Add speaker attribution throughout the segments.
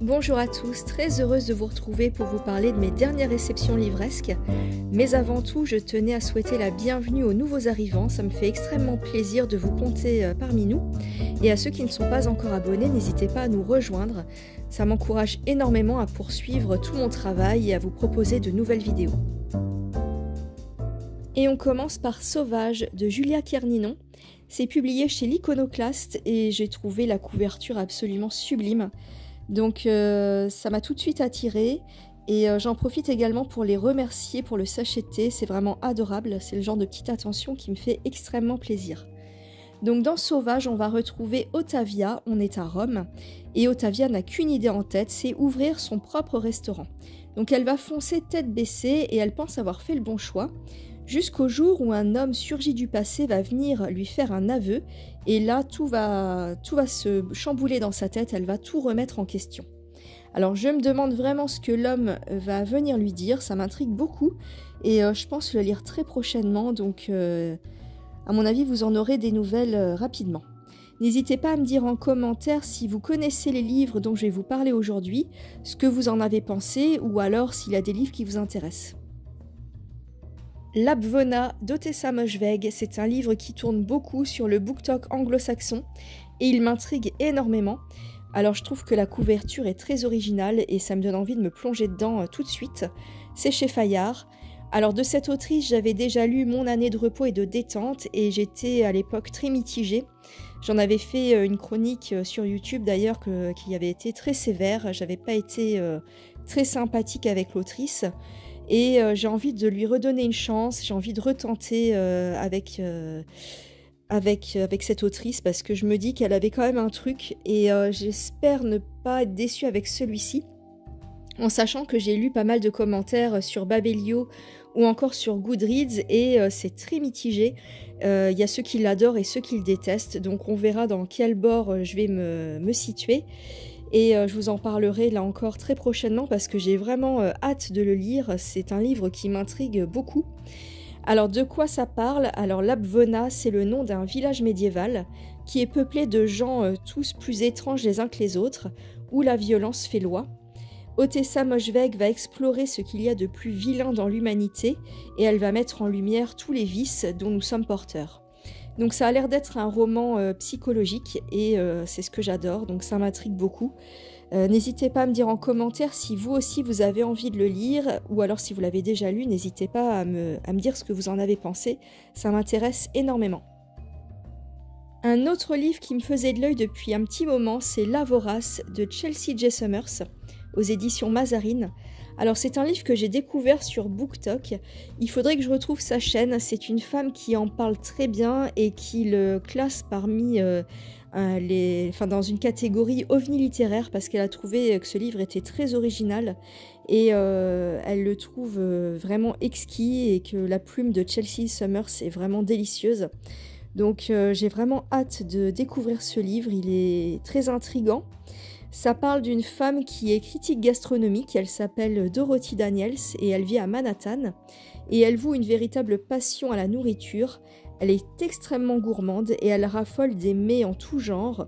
Speaker 1: Bonjour à tous, très heureuse de vous retrouver pour vous parler de mes dernières réceptions livresques. Mais avant tout, je tenais à souhaiter la bienvenue aux nouveaux arrivants, ça me fait extrêmement plaisir de vous compter parmi nous. Et à ceux qui ne sont pas encore abonnés, n'hésitez pas à nous rejoindre, ça m'encourage énormément à poursuivre tout mon travail et à vous proposer de nouvelles vidéos. Et on commence par Sauvage de Julia Kerninon. C'est publié chez l'Iconoclaste et j'ai trouvé la couverture absolument sublime. Donc ça m'a tout de suite attirée et j'en profite également pour les remercier pour le sachet de thé, c'est vraiment adorable, c'est le genre de petite attention qui me fait extrêmement plaisir. Donc dans Sauvage, on va retrouver Ottavia, on est à Rome, et Ottavia n'a qu'une idée en tête, c'est ouvrir son propre restaurant. Donc elle va foncer tête baissée et elle pense avoir fait le bon choix, jusqu'au jour où un homme surgi du passé va venir lui faire un aveu, et là tout va se chambouler dans sa tête, elle va tout remettre en question. Alors je me demande vraiment ce que l'homme va venir lui dire, ça m'intrigue beaucoup, et je pense le lire très prochainement, donc à mon avis vous en aurez des nouvelles rapidement. N'hésitez pas à me dire en commentaire si vous connaissez les livres dont je vais vous parler aujourd'hui, ce que vous en avez pensé, ou alors s'il y a des livres qui vous intéressent. L'Abvona d'Otessa Moshfegh, c'est un livre qui tourne beaucoup sur le BookTok anglo-saxon et il m'intrigue énormément. Alors je trouve que la couverture est très originale et ça me donne envie de me plonger dedans tout de suite. C'est chez Fayard. Alors de cette autrice, j'avais déjà lu Mon année de repos et de détente et j'étais à l'époque très mitigée. J'en avais fait une chronique sur YouTube d'ailleurs qui avait été très sévère. J'avais pas été très sympathique avec l'autrice. Et j'ai envie de lui redonner une chance, j'ai envie de retenter avec cette autrice parce que je me dis qu'elle avait quand même un truc et j'espère ne pas être déçue avec celui-ci. En sachant que j'ai lu pas mal de commentaires sur Babelio ou encore sur Goodreads et c'est très mitigé. Il y a ceux qui l'adorent et ceux qui le détestent, donc on verra dans quel bord je vais me situer. Et je vous en parlerai là encore très prochainement parce que j'ai vraiment hâte de le lire. C'est un livre qui m'intrigue beaucoup. Alors de quoi ça parle? Alors l'Abvona, c'est le nom d'un village médiéval qui est peuplé de gens tous plus étranges les uns que les autres, où la violence fait loi. Otessa Moshfegh va explorer ce qu'il y a de plus vilain dans l'humanité et elle va mettre en lumière tous les vices dont nous sommes porteurs. Donc ça a l'air d'être un roman psychologique et c'est ce que j'adore, donc ça m'intrigue beaucoup. N'hésitez pas à me dire en commentaire si vous aussi vous avez envie de le lire ou alors si vous l'avez déjà lu, n'hésitez pas à me dire ce que vous en avez pensé, ça m'intéresse énormément. Un autre livre qui me faisait de l'œil depuis un petit moment, c'est La Vorace de Chelsea J. Summers aux éditions Mazarine. Alors c'est un livre que j'ai découvert sur BookTok, il faudrait que je retrouve sa chaîne, c'est une femme qui en parle très bien et qui le classe parmi dans une catégorie ovni littéraire parce qu'elle a trouvé que ce livre était très original et elle le trouve vraiment exquis et que la plume de Chelsea Summers est vraiment délicieuse. Donc j'ai vraiment hâte de découvrir ce livre, il est très intriguant. Ça parle d'une femme qui est critique gastronomique, elle s'appelle Dorothy Daniels et elle vit à Manhattan. Et elle voue une véritable passion à la nourriture, elle est extrêmement gourmande et elle raffole des mets en tout genre.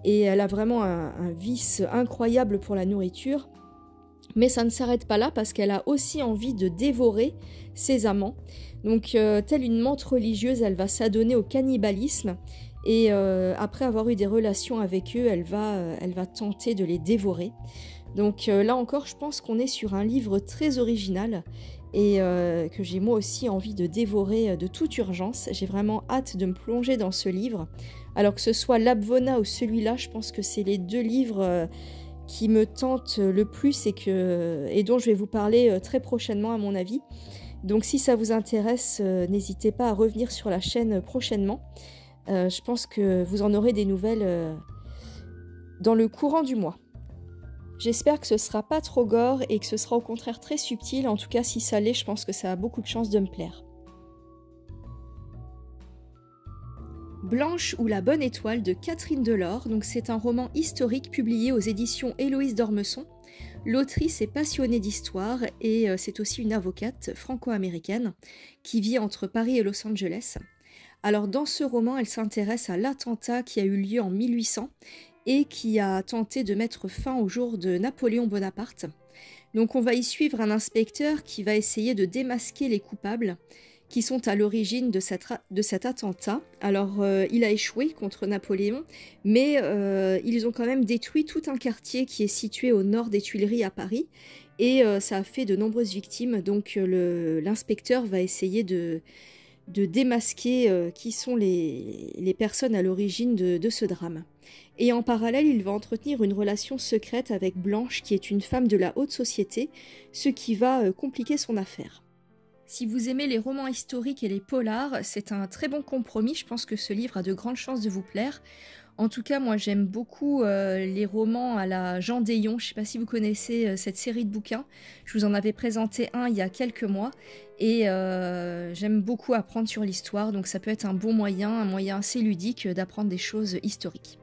Speaker 1: Et elle a vraiment un vice incroyable pour la nourriture. Mais ça ne s'arrête pas là parce qu'elle a aussi envie de dévorer ses amants. Donc telle une menthe religieuse, elle va s'adonner au cannibalisme. Et après avoir eu des relations avec eux, elle va tenter de les dévorer. Donc là encore, je pense qu'on est sur un livre très original et que j'ai moi aussi envie de dévorer de toute urgence. J'ai vraiment hâte de me plonger dans ce livre. Alors que ce soit l'Abvona ou celui-là, je pense que c'est les deux livres qui me tentent le plus et dont je vais vous parler très prochainement à mon avis. Donc si ça vous intéresse, n'hésitez pas à revenir sur la chaîne prochainement. Je pense que vous en aurez des nouvelles dans le courant du mois. J'espère que ce sera pas trop gore et que ce sera au contraire très subtil. En tout cas, si ça l'est, je pense que ça a beaucoup de chances de me plaire. Blanche ou la bonne étoile de Catherine Delord. Donc c'est un roman historique publié aux éditions Héloïse d'Ormesson. L'autrice est passionnée d'histoire et c'est aussi une avocate franco-américaine qui vit entre Paris et Los Angeles. Alors dans ce roman, elle s'intéresse à l'attentat qui a eu lieu en 1800 et qui a tenté de mettre fin au jour de Napoléon Bonaparte. Donc on va y suivre un inspecteur qui va essayer de démasquer les coupables qui sont à l'origine de cet attentat. Alors il a échoué contre Napoléon, mais ils ont quand même détruit tout un quartier qui est situé au nord des Tuileries à Paris, et ça a fait de nombreuses victimes. Donc l'inspecteur va essayer de démasquer qui sont les personnes à l'origine de ce drame. Et en parallèle, il va entretenir une relation secrète avec Blanche, qui est une femme de la haute société, ce qui va compliquer son affaire. Si vous aimez les romans historiques et les polars, c'est un très bon compromis. Je pense que ce livre a de grandes chances de vous plaire. En tout cas, moi j'aime beaucoup les romans à la Jean Dayon. Je ne sais pas si vous connaissez cette série de bouquins. Je vous en avais présenté un il y a quelques mois. Et j'aime beaucoup apprendre sur l'histoire. Donc ça peut être un moyen assez ludique d'apprendre des choses historiques.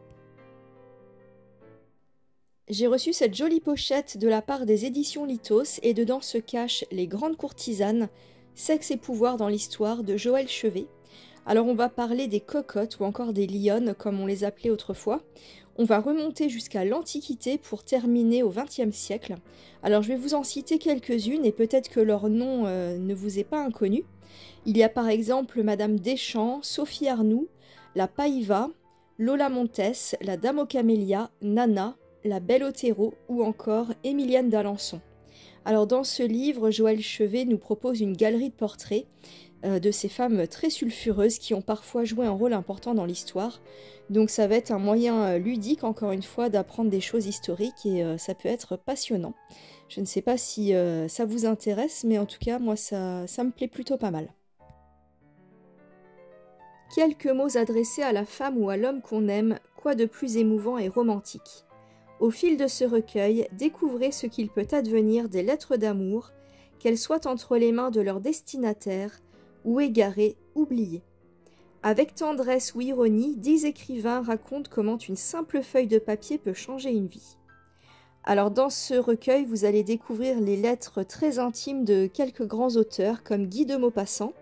Speaker 1: J'ai reçu cette jolie pochette de la part des éditions Lithos, et dedans se cachent Les Grandes Courtisanes, Sexe et pouvoir dans l'histoire de Joël Chevet. Alors on va parler des cocottes ou encore des lionnes comme on les appelait autrefois. On va remonter jusqu'à l'Antiquité pour terminer au XXe siècle. Alors je vais vous en citer quelques-unes et peut-être que leur nom ne vous est pas inconnu. Il y a par exemple Madame Deschamps, Sophie Arnoux, la Païva, Lola Montes, la Dame aux Camélias, Nana, la Belle Otero ou encore Émilienne d'Alençon. Alors dans ce livre, Joël Chevet nous propose une galerie de portraits de ces femmes très sulfureuses qui ont parfois joué un rôle important dans l'histoire. Donc ça va être un moyen ludique, encore une fois, d'apprendre des choses historiques, et ça peut être passionnant. Je ne sais pas si ça vous intéresse, mais en tout cas, moi, ça me plaît plutôt pas mal. Quelques mots adressés à la femme ou à l'homme qu'on aime, quoi de plus émouvant et romantique. Au fil de ce recueil, découvrez ce qu'il peut advenir des lettres d'amour, qu'elles soient entre les mains de leur destinataire, ou égarées, oubliées. Avec tendresse ou ironie, 10 écrivains racontent comment une simple feuille de papier peut changer une vie. Alors dans ce recueil, vous allez découvrir les lettres très intimes de quelques grands auteurs comme Guy de Maupassant,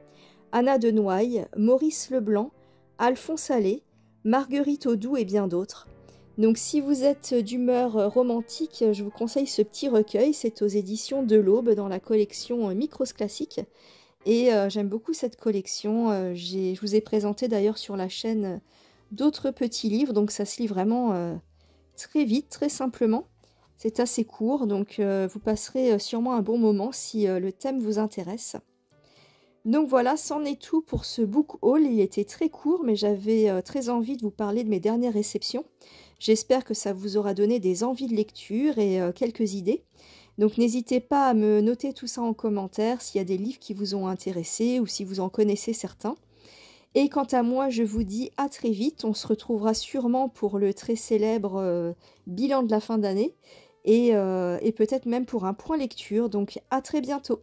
Speaker 1: Anna de Noailles, Maurice Leblanc, Alphonse Allais, Marguerite Audoux et bien d'autres. Donc si vous êtes d'humeur romantique, je vous conseille ce petit recueil. C'est aux éditions de l'Aube dans la collection Micros Classiques. Et j'aime beaucoup cette collection. Je vous ai présenté d'ailleurs sur la chaîne d'autres petits livres. Donc ça se lit vraiment très vite, très simplement. C'est assez court, donc vous passerez sûrement un bon moment si le thème vous intéresse. Donc voilà, c'en est tout pour ce book haul. Il était très court, mais j'avais très envie de vous parler de mes dernières réceptions. J'espère que ça vous aura donné des envies de lecture et quelques idées. Donc n'hésitez pas à me noter tout ça en commentaire s'il y a des livres qui vous ont intéressé ou si vous en connaissez certains. Et quant à moi, je vous dis à très vite. On se retrouvera sûrement pour le très célèbre bilan de la fin d'année et peut-être même pour un point lecture. Donc à très bientôt.